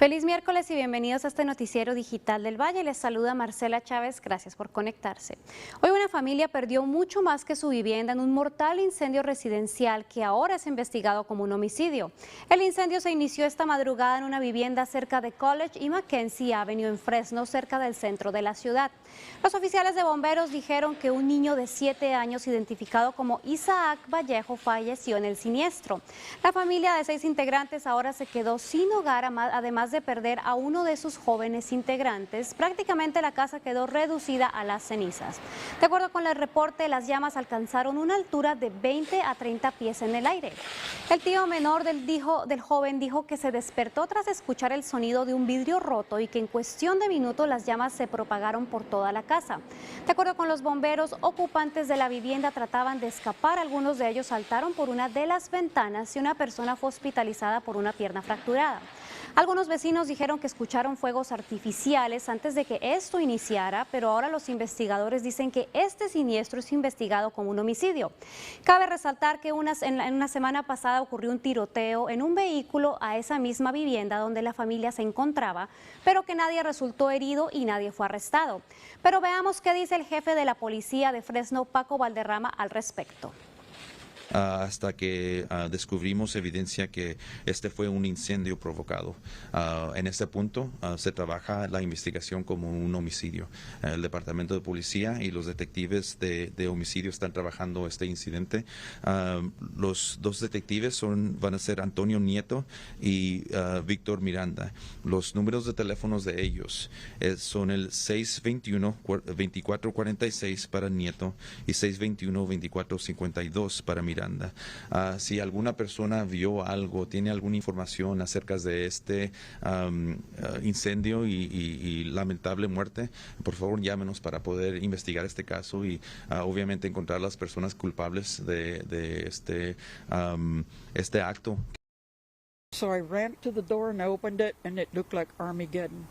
Feliz miércoles y bienvenidos a este noticiero digital del Valle. Les saluda Marcela Chávez, gracias por conectarse. Hoy una familia perdió mucho más que su vivienda en un mortal incendio residencial que ahora es investigado como un homicidio. El incendio se inició esta madrugada en una vivienda cerca de College y Mackenzie Avenue en Fresno, cerca del centro de la ciudad. Los oficiales de bomberos dijeron que un niño de 7 años identificado como Isaac Vallejo falleció en el siniestro. La familia de 6 integrantes ahora se quedó sin hogar, además de perder a uno de sus jóvenes integrantes. Prácticamente la casa quedó reducida a las cenizas. De acuerdo con el reporte, las llamas alcanzaron una altura de 20 a 30 pies en el aire. El tío menor del joven dijo que se despertó tras escuchar el sonido de un vidrio roto y que en cuestión de minutos las llamas se propagaron por toda la casa. De acuerdo con los bomberos, ocupantes de la vivienda trataban de escapar. Algunos de ellos saltaron por una de las ventanas y una persona fue hospitalizada por una pierna fracturada. Algunos vecinos dijeron que escucharon fuegos artificiales antes de que esto iniciara, pero ahora los investigadores dicen que este siniestro es investigado como un homicidio. Cabe resaltar que en una semana pasada ocurrió un tiroteo en un vehículo a esa misma vivienda donde la familia se encontraba, pero que nadie resultó herido y nadie fue arrestado. Pero veamos qué dice el jefe de la policía de Fresno, Paco Valderrama, al respecto. Hasta que descubrimos evidencia que este fue un incendio provocado. En este punto se trabaja la investigación como un homicidio. El Departamento de Policía y los detectives de homicidio están trabajando este incidente. Los dos detectives van a ser Antonio Nieto y Víctor Miranda. Los números de teléfonos de ellos son el 621-2446 para Nieto y 621-2452 para Miranda. Si alguna persona vio algo, tiene alguna información acerca de este incendio y lamentable muerte, por favor llámenos para poder investigar este caso y obviamente encontrar las personas culpables de este acto. So I ran to the door and I opened it and it looked like Armageddon.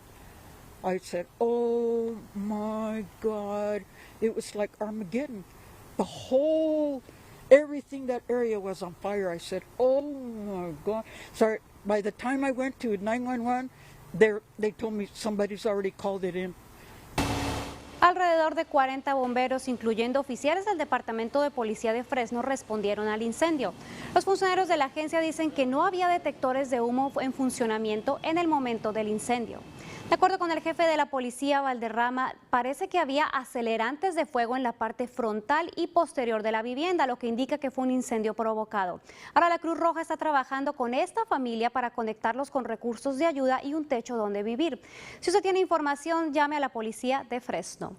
I said, oh my God, it was like Armageddon. Everything that area was on fire. I said, oh my God. So by the time I went to 911, they told me somebody's already called it in. Alrededor de 40 bomberos, incluyendo oficiales del Departamento de Policía de Fresno, respondieron al incendio. Los funcionarios de la agencia dicen que no había detectores de humo en funcionamiento en el momento del incendio. De acuerdo con el jefe de la policía, Valderrama, parece que había acelerantes de fuego en la parte frontal y posterior de la vivienda, lo que indica que fue un incendio provocado. Ahora la Cruz Roja está trabajando con esta familia para conectarlos con recursos de ayuda y un techo donde vivir. Si usted tiene información, llame a la policía de Fresno.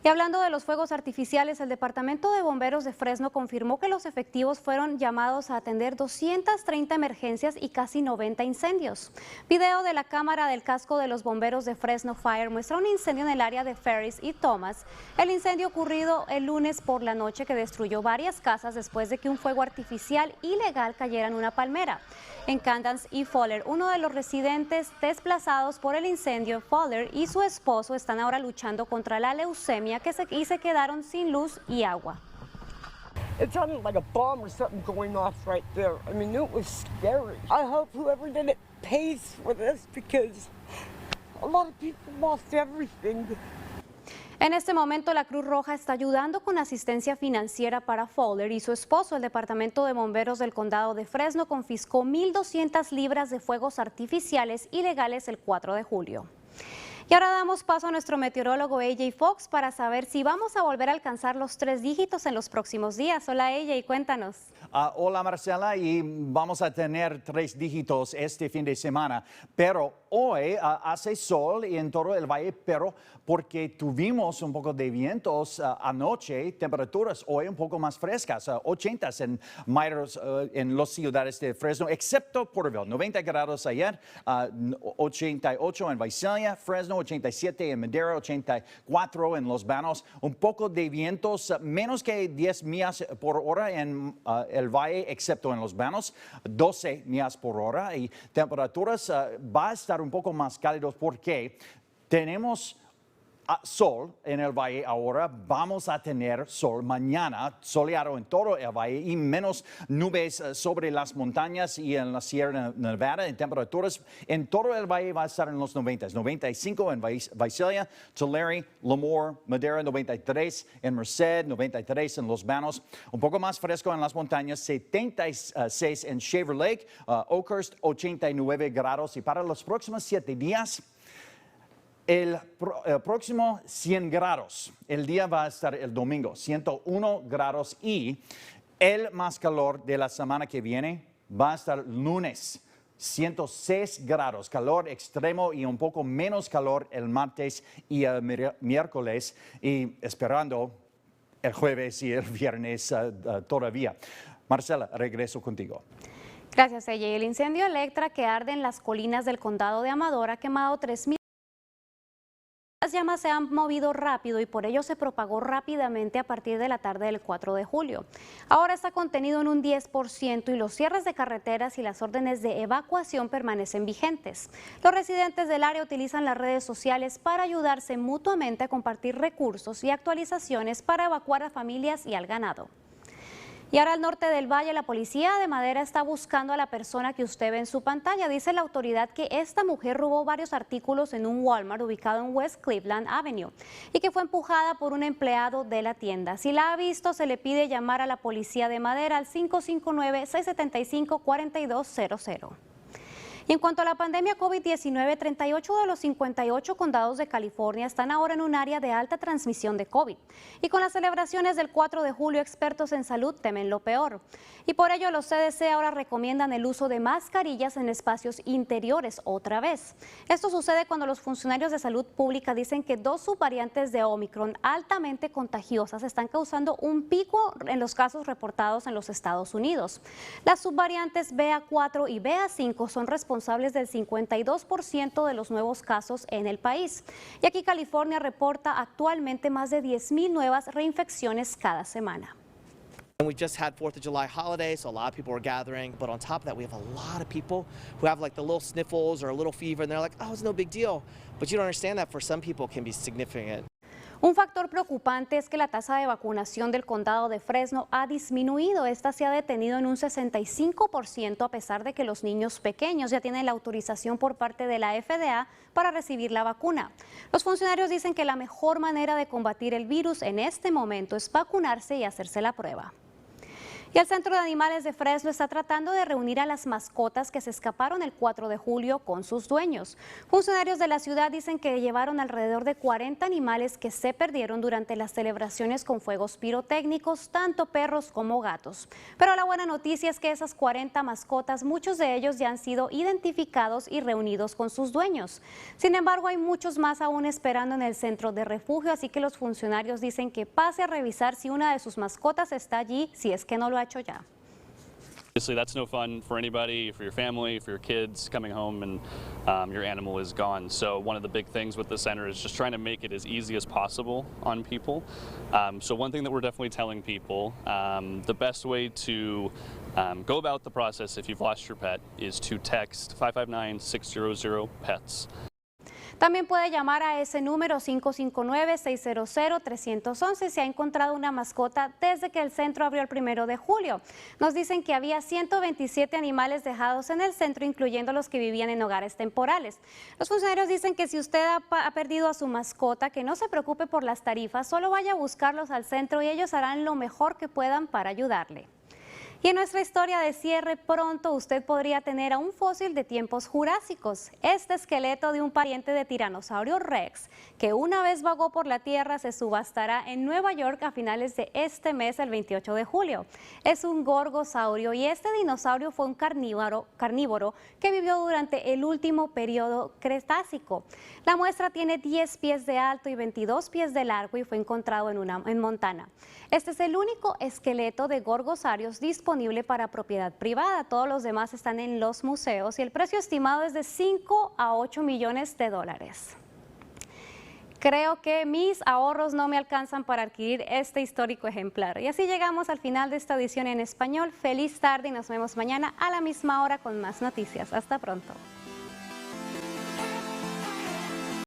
Y hablando de los fuegos artificiales, el Departamento de Bomberos de Fresno confirmó que los efectivos fueron llamados a atender 230 emergencias y casi 90 incendios. Video de la cámara del casco de los bomberos de Fresno Fire muestra un incendio en el área de Ferris y Thomas. El incendio ocurrido el lunes por la noche que destruyó varias casas después de que un fuego artificial ilegal cayera en una palmera. En Candance y Fowler, uno de los residentes desplazados por el incendio, Fowler y su esposo están ahora luchando contra la leucemia y se quedaron sin luz y agua. It sounded like a bomb or something going off right there. I mean, it was scary. I hope whoever did it pays for this because a lot of people lost everything. En este momento, la Cruz Roja está ayudando con asistencia financiera para Fowler y su esposo. El Departamento de Bomberos del Condado de Fresno confiscó 1,200 libras de fuegos artificiales ilegales el 4 de julio. Y ahora damos paso a nuestro meteorólogo AJ Fox para saber si vamos a volver a alcanzar los 3 dígitos en los próximos días. Hola AJ, cuéntanos. Hola Marcela, y vamos a tener 3 dígitos este fin de semana, pero hoy hace sol y en todo el valle, pero porque tuvimos un poco de vientos anoche, temperaturas hoy un poco más frescas, 80 en las ciudades de Fresno, excepto Porterville, 90 grados ayer, 88 en Visalia, Fresno, 87 en Madera, 84 en Los Banos, un poco de vientos, menos que 10 millas por hora en el valle, excepto en Los Banos, 12 millas por hora, y temperaturas va a estar un poco más cálidos porque tenemos sol en el valle ahora, vamos a tener sol mañana, soleado en todo el valle y menos nubes sobre las montañas y en la Sierra Nevada. En temperaturas en todo el valle va a estar en los 90, 95 en Visalia, Tulare, Lemoore, Madera, 93 en Merced, 93 en Los Banos, un poco más fresco en las montañas, 76 en Shaver Lake, Oakhurst, 89 grados y para los próximos 7 días, el próximo 100 grados, el día va a estar el domingo, 101 grados y el más calor de la semana que viene va a estar lunes, 106 grados, calor extremo y un poco menos calor el martes y el miércoles y esperando el jueves y el viernes todavía. Marcela, regreso contigo. Gracias, ella. El incendio Electra que arde en las colinas del condado de Amador ha quemado 3,000. Las llamas se han movido rápido y por ello se propagó rápidamente a partir de la tarde del 4 de julio. Ahora está contenido en un 10% y los cierres de carreteras y las órdenes de evacuación permanecen vigentes. Los residentes del área utilizan las redes sociales para ayudarse mutuamente a compartir recursos y actualizaciones para evacuar a familias y al ganado. Y ahora al norte del valle, la policía de Madera está buscando a la persona que usted ve en su pantalla. Dice la autoridad que esta mujer robó varios artículos en un Walmart ubicado en West Cleveland Avenue y que fue empujada por un empleado de la tienda. Si la ha visto, se le pide llamar a la policía de Madera al 559-675-4200. Y en cuanto a la pandemia COVID-19, 38 de los 58 condados de California están ahora en un área de alta transmisión de COVID. Y con las celebraciones del 4 de julio, expertos en salud temen lo peor. Y por ello los CDC ahora recomiendan el uso de mascarillas en espacios interiores otra vez. Esto sucede cuando los funcionarios de salud pública dicen que 2 subvariantes de Omicron altamente contagiosas están causando un pico en los casos reportados en los Estados Unidos. Las subvariantes BA4 y BA5 son responsables del 52% de los nuevos casos en el país. Y aquí California reporta actualmente más de 10,000 nuevas reinfecciones cada semana. We just had 4th of July holiday, so a lot of people were gathering. But on top of that, we have a lot of people who have like the little sniffles or a little fever, and they're like, oh, it's no big deal. But you don't understand that for some people can be significant. Un factor preocupante es que la tasa de vacunación del condado de Fresno ha disminuido. Esta se ha detenido en un 65% a pesar de que los niños pequeños ya tienen la autorización por parte de la FDA para recibir la vacuna. Los funcionarios dicen que la mejor manera de combatir el virus en este momento es vacunarse y hacerse la prueba. Y el Centro de Animales de Fresno está tratando de reunir a las mascotas que se escaparon el 4 de julio con sus dueños. Funcionarios de la ciudad dicen que llevaron alrededor de 40 animales que se perdieron durante las celebraciones con fuegos pirotécnicos, tanto perros como gatos. Pero la buena noticia es que esas 40 mascotas, muchos de ellos ya han sido identificados y reunidos con sus dueños. Sin embargo, hay muchos más aún esperando en el centro de refugio, así que los funcionarios dicen que pase a revisar si una de sus mascotas está allí, si es que no lo ha hecho ya. Obviously, that's no fun for anybody, for your family, for your kids coming home and your animal is gone. So one of the big things with the center is just trying to make it as easy as possible on people. So one thing that we're definitely telling people, the best way to go about the process if you've lost your pet is to text 559-600-PETS. También puede llamar a ese número 559-600-311 si ha encontrado una mascota desde que el centro abrió el 1 de julio. Nos dicen que había 127 animales dejados en el centro, incluyendo los que vivían en hogares temporales. Los funcionarios dicen que si usted ha perdido a su mascota, que no se preocupe por las tarifas, solo vaya a buscarlos al centro y ellos harán lo mejor que puedan para ayudarle. Y en nuestra historia de cierre, pronto usted podría tener a un fósil de tiempos jurásicos. Este esqueleto de un pariente de Tiranosaurio Rex, que una vez vagó por la Tierra, se subastará en Nueva York a finales de este mes, el 28 de julio. Es un gorgosaurio y este dinosaurio fue un carnívoro que vivió durante el último periodo Cretácico. La muestra tiene 10 pies de alto y 22 pies de largo y fue encontrado en Montana. Este es el único esqueleto de gorgosaurios disponible para propiedad privada. Todos los demás están en los museos y el precio estimado es de 5 a 8 millones de dólares. Creo que mis ahorros no me alcanzan para adquirir este histórico ejemplar. Y así llegamos al final de esta edición en español. Feliz tarde y nos vemos mañana a la misma hora con más noticias. Hasta pronto.